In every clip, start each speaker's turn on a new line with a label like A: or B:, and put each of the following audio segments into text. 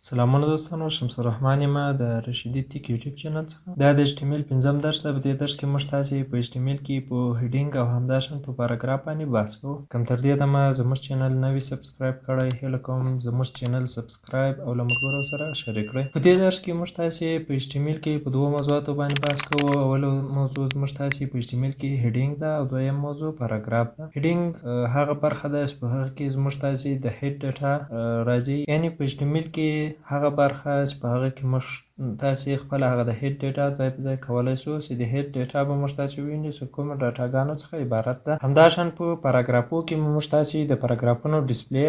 A: سلامونه دوستانو، شمس الرحمن یم د رشیدي تیک یوټیوب چینل څخه. دا د HTML 5م درس ده. په دې درس کې موږ تاسې په HTML کې په هیډینګ او همداشان په پاراګراف باندې بحث کوو. کوم تر دې دمه زموږ چینل نوي سبسکرایب کړئ، هیله کوم زموږ چینل سبسکرایب او له ملګرو سره شریک کړئ. په دې درس کې موږ تاسې په HTML کې په دوو موضوعاتو باندې بحث کوو. اوله موضوع موږ تاسې په HTML کې هیډینګ ده او دویم موضوع پاراګراف ده. هیډینګ هغه برخه ده چې په هغه کې زموږ تاسې د هیډ ډاټا راځي، یعنې په HTML کې هغه برخه چې په هغه کې موږ تاسې خپله هغه د هیډ ډاټا ځای په ځای کولی شو چې د هیډ ډاټا به موږ تاسې ووینو چې کومو ډاټاګانو څخه عبارت ده. همداشان په پاراګرافو کې موږ تاسې د پاراګرافونو ډسپلی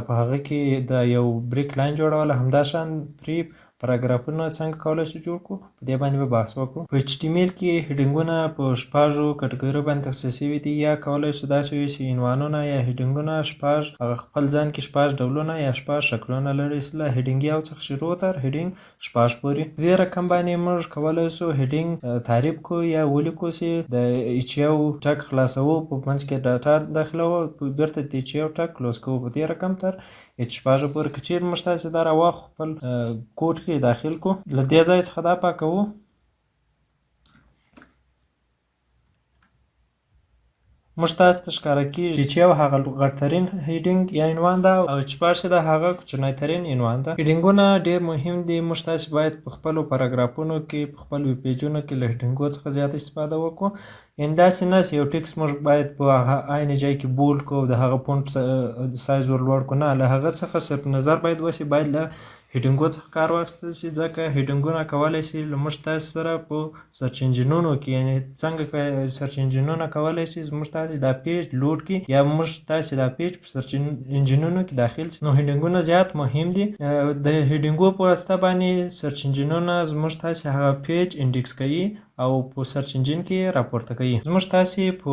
A: په هغه کې د یو بریک لاین جوړوله. همداشان پرې پاراګرافونه څنګه کولی شو جوړ کړو، په دې باندې به بحث وکړو. په HTML کې هیډینګونه په شپږو کټګوریو باندې تخصیص شوي دي. یا کولی شو داسې وي چې عنوانونه یا هیډینګونه شپږ هغه خپل ځان کې شپږ ډولونه یا شپږ شکلونه لري، له هیډینګ یو څخه شروع تر هیډینګ شپږ پورې. په دې رقم باندې موږ کولی شو هیډینګ تعریف کړو یا ولیکو چې د ایچ یو ټک خلاصوو، په منځ کې ډاټا داخلوو، بیرته د ایچ یو ټک کلوز کوو په دې رقم تر ایچ شپږ پورې. که چیرې موږ تاسې دا راواخلو خپل کوډ کې داخل کو، له دې ځای څخه دا پاکوو. موږ تاسو ته ښکاره کېږي چې یو هغه غټترین هیډینګ یا عنوان ده او چې شپږ چې ده هغه کوچنی ترین عنوان ده. هیډینګونه ډېر مهم دي. موږ تاسې باید په خپلو پاراګرافونو کې په خپلو ویب پیجونو کې له هیډینګو څخه زیاته استفاده وکړو. یعنې داسې نه چې یو ټکس موږ باید په هغه عین ځای کې بولډ کړو، د هغه فونټ سایز ور لوړ کړو، نه، له هغه څخه صرف نظر باید وشي، باید له هیډینګو څخه کار واخیستل شي، ځکه هیډینګونه کولی شي له موږ تاسې سره په سرچ انجینونو کې، یعنې څنګه سرچ انجینونه کولی شي زموږ تاسې دا پیج لوډ کړي یا موږ تاسې دا پیج په سرچ انجینونو کې داخل شي. نو هیډینګونه زیات مهم دي. د هیډینګو په واسطه باندې سرچ انجینونه زموږ تاسې هغه پیج انډیکس کوي او په سرچ انجین کې راپورته کوي. زموږ تاسې په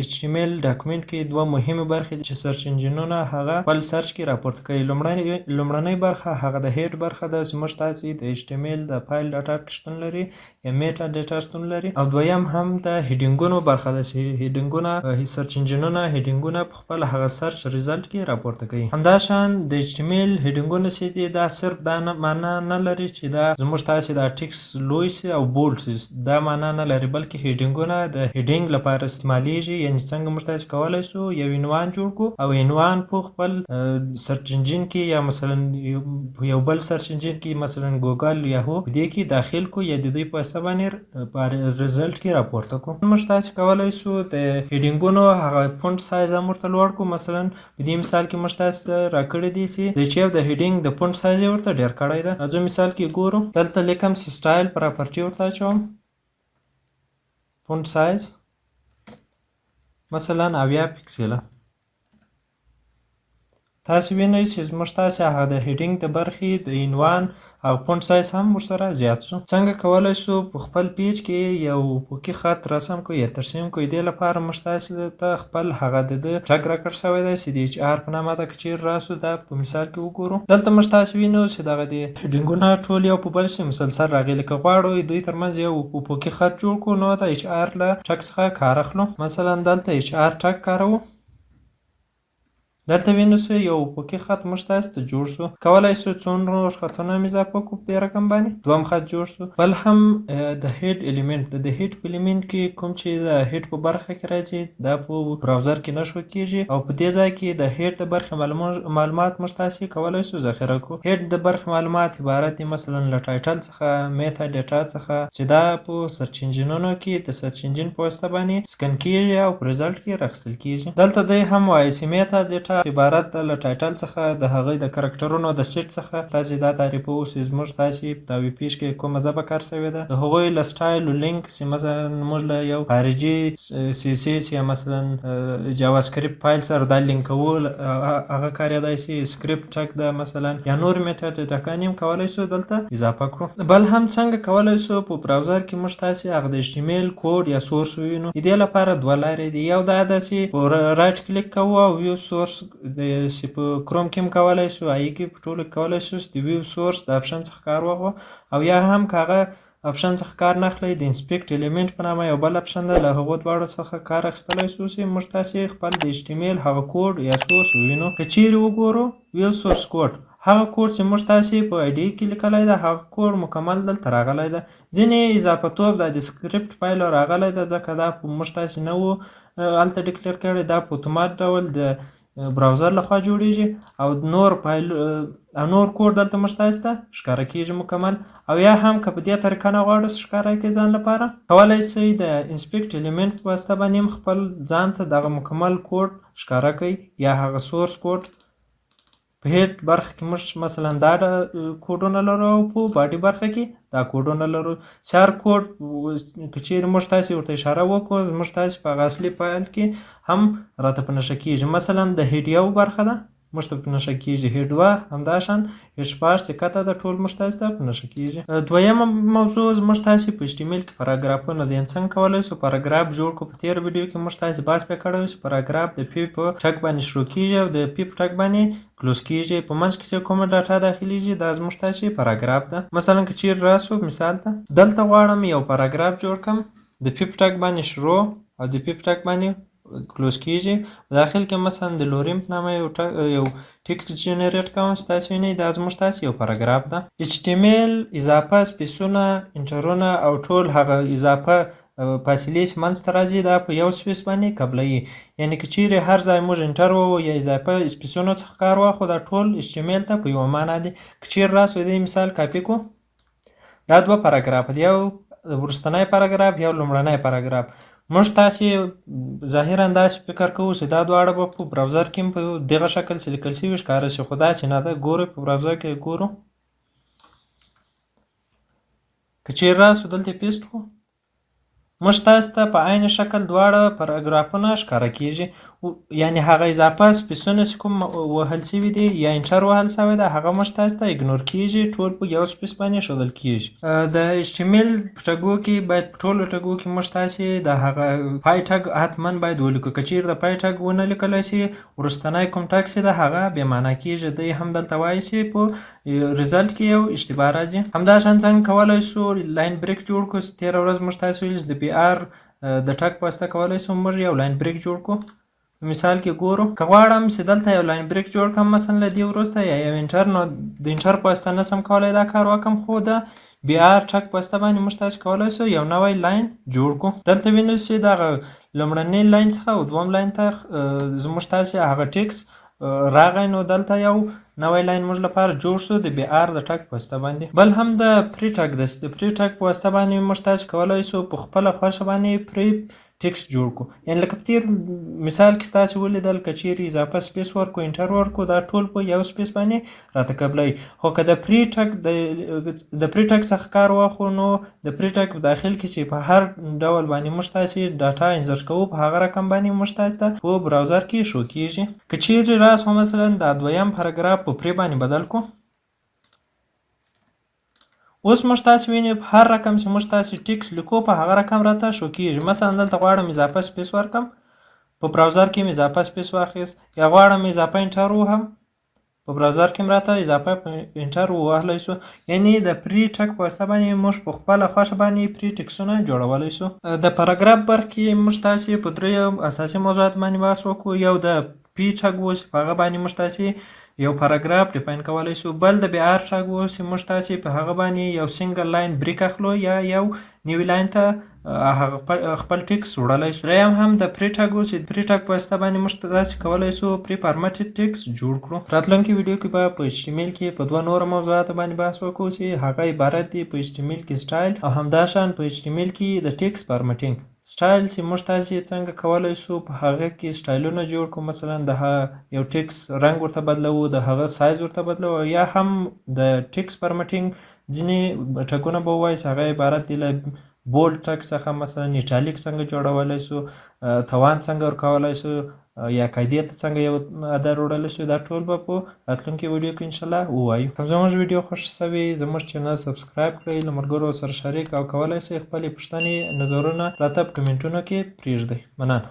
A: HTML ډاکومنټ کې دوه مهمه برخې دي چې سرچ انجینونه هغه خپل سرچ کې راپورته کوي. لومړنۍ برخه هغه د هیډ برخه ده چې موږ تاسې د HTML د فایل ډاټا کې شتون لري یا میټا ډاټا شتون لري، او دویم هم د هیډینګونو برخه ده چې هیډینګونه سرچ انجینونه هیډینګونه په خپل هغه سرچ ریزلټ کې راپورته کوي. همداشان د HTML هیډینګونه چې دي دا صرف دا معنا نه لري چې دا زموږ تاسې دا ټکس لوی سي او بولډ سي، دا معنا نه لري، بلکې هیډینګونه د هیډینګ لپاره استعمالیږي. یعنې څنګه موږ تاسې کولی شو یو عنوان جوړ کړو او عنوان په خپل سرچ انجین کې یا مثلا یو بل سرچ انجین کې مثلا ګوګل یاهو په دې کې داخل کو یا د دوی په واسطه باندې په ریزلټ کې راپورته کو. موږ تاسې کولی شو د هیډینګونو هغه فونټ سایز هم ورته لوړ کړو. مثلا په دې مثال کې موږ تاسې ته راکړی دي چې د چې د هیډینګ د فونټ سایز یې ورته ډېر کړی ده. زه مثال کې ګورو، دلته لیکم چې سټایل پراپرټي ورته اچوم، فونټ سایز مثلا 80 پکسله. تاسې وینئ چې زموږ تاسې هغه د هیډینګ د برخې د عنوان او فونټ سایز هم ورسره زیات شو. څنګه کولی شو په خپل پیج کې یو پوکي خط رسم کړو یا ترسیم کړو؟ دې لپاره موږ تاسې ته خپل هغه د ټګ راکړ شوی دی چې د HR په نامه ده. که چیرې راسو دا په مثال کې وګورو، دلته موږ تاسې وینو چې دغه د هیډینګونه ټول یو په بل شي مسلسل راغلي. که غواړو دوی ترمنځ یو پوکي خط جوړ کړو نو د HR له ټګ څخه کار اخلو. مثلا دلته HR ټګ کاروو، دلته وینو چې یو پوکي خط موږ تاسې ته جوړ شو. کولی شو څو نور خطونه هم اضافه کړو په دې رقم باندې. دویم خط جوړ شو. بل هم د هیډ الیمنټ، د هیډ په الیمنټ کې کوم چې د هیډ په برخه کې راځي دا په براوزر کې نشو کېږي، او په دې ځای کې د هیډ د برخې معلومات موږ تاسې کولی شو ذخیره کړو. هیډ د برخې معلومات عبارت دي مثلا له ټایټل څخه، میټا ډاټا څخه، چې دا په سرچ انجینونو کې د سرچ انجین په واسطه باندې سکن کېږي او په ریزلټ کې راخیستل کېږي. دلته دی هم وایي چې میټا ډاټا عبارت ده له ټایټل څخه، د هغوی د کرکټرونو د سیټ څخه. تاسې دا تعریفوو چې زموږ تاسې په ویب پیج کې کومه ژبه کار شوې ده، د هغوی له سټایل و لینک چې مثلا موږ له یو خارجي CSS یا مثلا جاوا سکرپټ فایل سره دا لینک کول هغه کارېدای شي. سکرپټ ټګ ده مثلا، یا نور میټا ډاټاګانې هم کولی شو دلته اضافه کړو. بل هم څنګه کولی شو په براوزر کې موږ تاسې هغه د HTML کوډ یا سورس ووینو. د دې لپاره دوه لارې دي. یو دا ده چې په رایټ کلیک کوو او ویو سورس چې په کروم کې هم کولی شو، آی کې په ټولو کې کولی شو چې د ویو سورس د اپشن څخه کار واخلو، او یا هم که هغه اپشن څخه کار نه اخلئ د انسپیکټ الیمنټ په نامه یو بل اپشن ده، له هغو دواړو څخه کار اخیستلی شو چې موږ تاسې خپل د HTML هغه کوډ یا سورس ووینو. که چیرې وګورو ویو سورس کوډ هغه کوډ چې موږ تاسې په آی ډي کې لیکلی ده هغه کوډ مکمل دلته راغلی ده. ځینې اضافه توب د سکرپټ فایل راغلی ده ځکه دا موږ تاسې نه وو هلته ډیکلیر کړی. دا په اتومات ډول د براوزر لخوا جوړیږي او نور کوډ دلته موږ تاسې ته ښکاره کیږي مکمل. او یا هم که په دې طریقه نه غواړو ښکاره کړئ ځان لپاره کولی شئ د انسپیکټ الیمنټ په واسطه باندې خپل ځان ته دغه مکمل کوډ ښکاره کړئ یا هغه سورس کوډ. په هیډ برخه کې موږ مثلا دا کوډونه لرو او په باډي برخه کې دا کوډونه لرو. چې هر کوډ که چیرې موږ تاسې ورته اشاره وکړو موږ تاسې په هغه اصلي فایل کې هم راته په نښه کیږي. مثلا د هیډ یو برخه ده موږ ته په نښه کیږي، هیډ 2 همداشان، هیډ 4 چې کته ده ټول موږ تاسې ته په نښه کیږي. دویمه موضوع موږ تاسې په HTML کې پاراګرافونه دي څنګه کولی شو پاراګراف جوړ کړو. په تېر ویډیو کې موږ تاسې بحث پرې کړی و چې پاراګراف د پی په ټک باندې شروع کیږي او د پی په ټک باندې کلوز کیږي. په منځ کې چې کومه ډاټا داخلیږي دا زموږ تاسې پاراګراف ده. مثلا که چیرې راسو مثال ته دلته غواړم یو پاراګراف جوړ کړم د پی په ټک باندې شروع او د پی په ټک باندې کلوز کیږي. داخل کې مثلا د لوریم په نامه یو ټیکسټ جنریټ کوم چې تاسې وینئ دا زموږ تاسې یو پاراګراف ده. HTML اضافه سپیسونه انټرونه او ټول هغه اضافه فاصلې چې منځ ته راځي دا په یو سپیس باندې قبلوي. یعنې که چیرې هر ځای موږ انټر ووهو یا اضافه سپیسونو څخه کار واخلو دا ټول HTML ته په یوه معنا دي. که چیرې راسو دې مثال کاپي کړو دا دوه پاراګراف دي، یو وروستنی پاراګراف یو لومړنی پاراګراف. موږ تاسې ظاهرا داسې فکر کوو چې دا دواړه به په براوزر کې په دغه شکل چې لیکل شوي ښکاره شي، خو داسې نه ده. ګورئ په براوزر کې ګورو که چیرې راسو دلته پیسټ کړو موږ تاسې ته په عین شکل دواړه پاراګرافونه ښکاره کیږي. یعنې هغه اضافه سپیسونه چې کوم وهل شوي دي یا انټر وهل شوی ده هغه موږ تاسې ته اګنور کیږي، ټول په یو سپیس باندې ښودل کیږي. د HTML په ټګو کې باید په ټولو ټګو کې موږ تاسې د هغه پای ټګ حتما باید ولیکو. که چیرې د پای ټګ ونه لیکلی شي وروستنی کوم ټګ چې ده هغه بې معنا کیږي. دی هم دلته وایي چې په ریزلټ کې یو اشتباه راځي. همداشان څنګه کولی شو لاین بریک جوړ کړو. تېره ورځ موږ تاسې ویل چې د BR د ټګ په واسطه کولی شو موږ یو لاین بریک جوړ کړو. مثال کې ګورو که غواړم چې دلته یو لاین بریک جوړ کړم مثلا له دې وروسته یا یو انټر نو د انټر په واسطه نشم کولی دا کار وکړم، خو د BR ټګ په واسطه باندې موږ تاسې کولی شو یو نوی لاین جوړ کړو. دلته وینئ چې دغه لومړني لاین څخه او دوم لاین ته زموږ تاسې هغه ټیکس راغی نو دلته یو نوی لاین موږ لپاره جوړ شو د BR د ټګ په واسطه باندې. بل هم د پری ټګ ده. د پری ټګ په واسطه باندې موږ تاسې کولی شو په خپله خوښه باندې پری ټیکس جوړ کړو. یعنې لکه په تېر مثال کې ستاسې ولیدل که چیرې اضافه سپیس ورکړو انټر ورکړو دا ټول په یو سپیس باندې راته قبلوي. خو که د پری ټګ څخه کار واخلو نو د پری ټګ په داخل کې چې په هر ډول باندې موږ تاسې ډاټا انسرټ کوو په هغه رقم باندې موږ تاسې ته په براوزر کې شو کیږي. که چیرې راسو مثلا دا دویم پاراګراف په پری باندې بدل کړو اوس موږ تاسې وینئ په هر رقم چې موږ تاسې ټیکس لیکو په هغه رقم راته شو کیږي. مثلا دلته غواړم اضافه سپیس ورکړم په براوزر کې مې اضافه سپیس واخیست، یا غواړم اضافه انټر ووهم په براوزر کې مې راته اضافه انټر ووهلی شو. یعنې د پری ټګ په واسطه باندې موږ په خپله خوښه باندې پری ټیکسونه جوړولی شو. د پاراګراف برخه کې موږ تاسې په دریو اساسي موضوعاتو باندې بحث وکړو. یو د پی ټګ و چې په هغه باندې موږ تاسې یو پاراګراف ډیفاین کولی شو. بل د BR ټګ و چې موږ تاسې په هغه باندې یو سنګل لاین بریک اخلو یا یو نوي لاین ته هغه خپل ټیکس وړلی شو. دریم هم د پری ټګ و چې پری ټګ په واسطه باندې موږ تاسې کولی شو پری فارمټډ ټیکس جوړ کړو. راتلونکي ویډیو کې به په HTML کې په دوه نورو موضوعاتو باندې بحث وکړو چې هغه عبارت دي په HTML کې سټایل او همداشان په HTML کې د ټیکس فارمټینګ. سټایل چې موږ تاسې څنګه کولی شو په هغه کې سټایلونه جوړ کړو، مثلا د یو ټیکس رنګ ورته بدلوو، د هغه سایز ورته بدلوو، یا هم د ټیکس فارمټینګ ځینې ټګونه به ووایي چې هغه عبارت دي له بولډ ټګ څخه، مثلا ایټالیک څنګه جوړولی شو، توان څنګه ورکولی شو، یا قاعدې ته څنګه یو عدد وړلی شو. دا ټول به په راتلونکي ویډیو کې انشاءالله ووایو. که زموږ ویډیو خوښ شوي زموږ چینل سبسکرایب کړئ، له ملګرو سره شریک او کولی شئ خپلې پوښتنې نظرونه راته په کمنټونو کې پرېږدئ. مننه.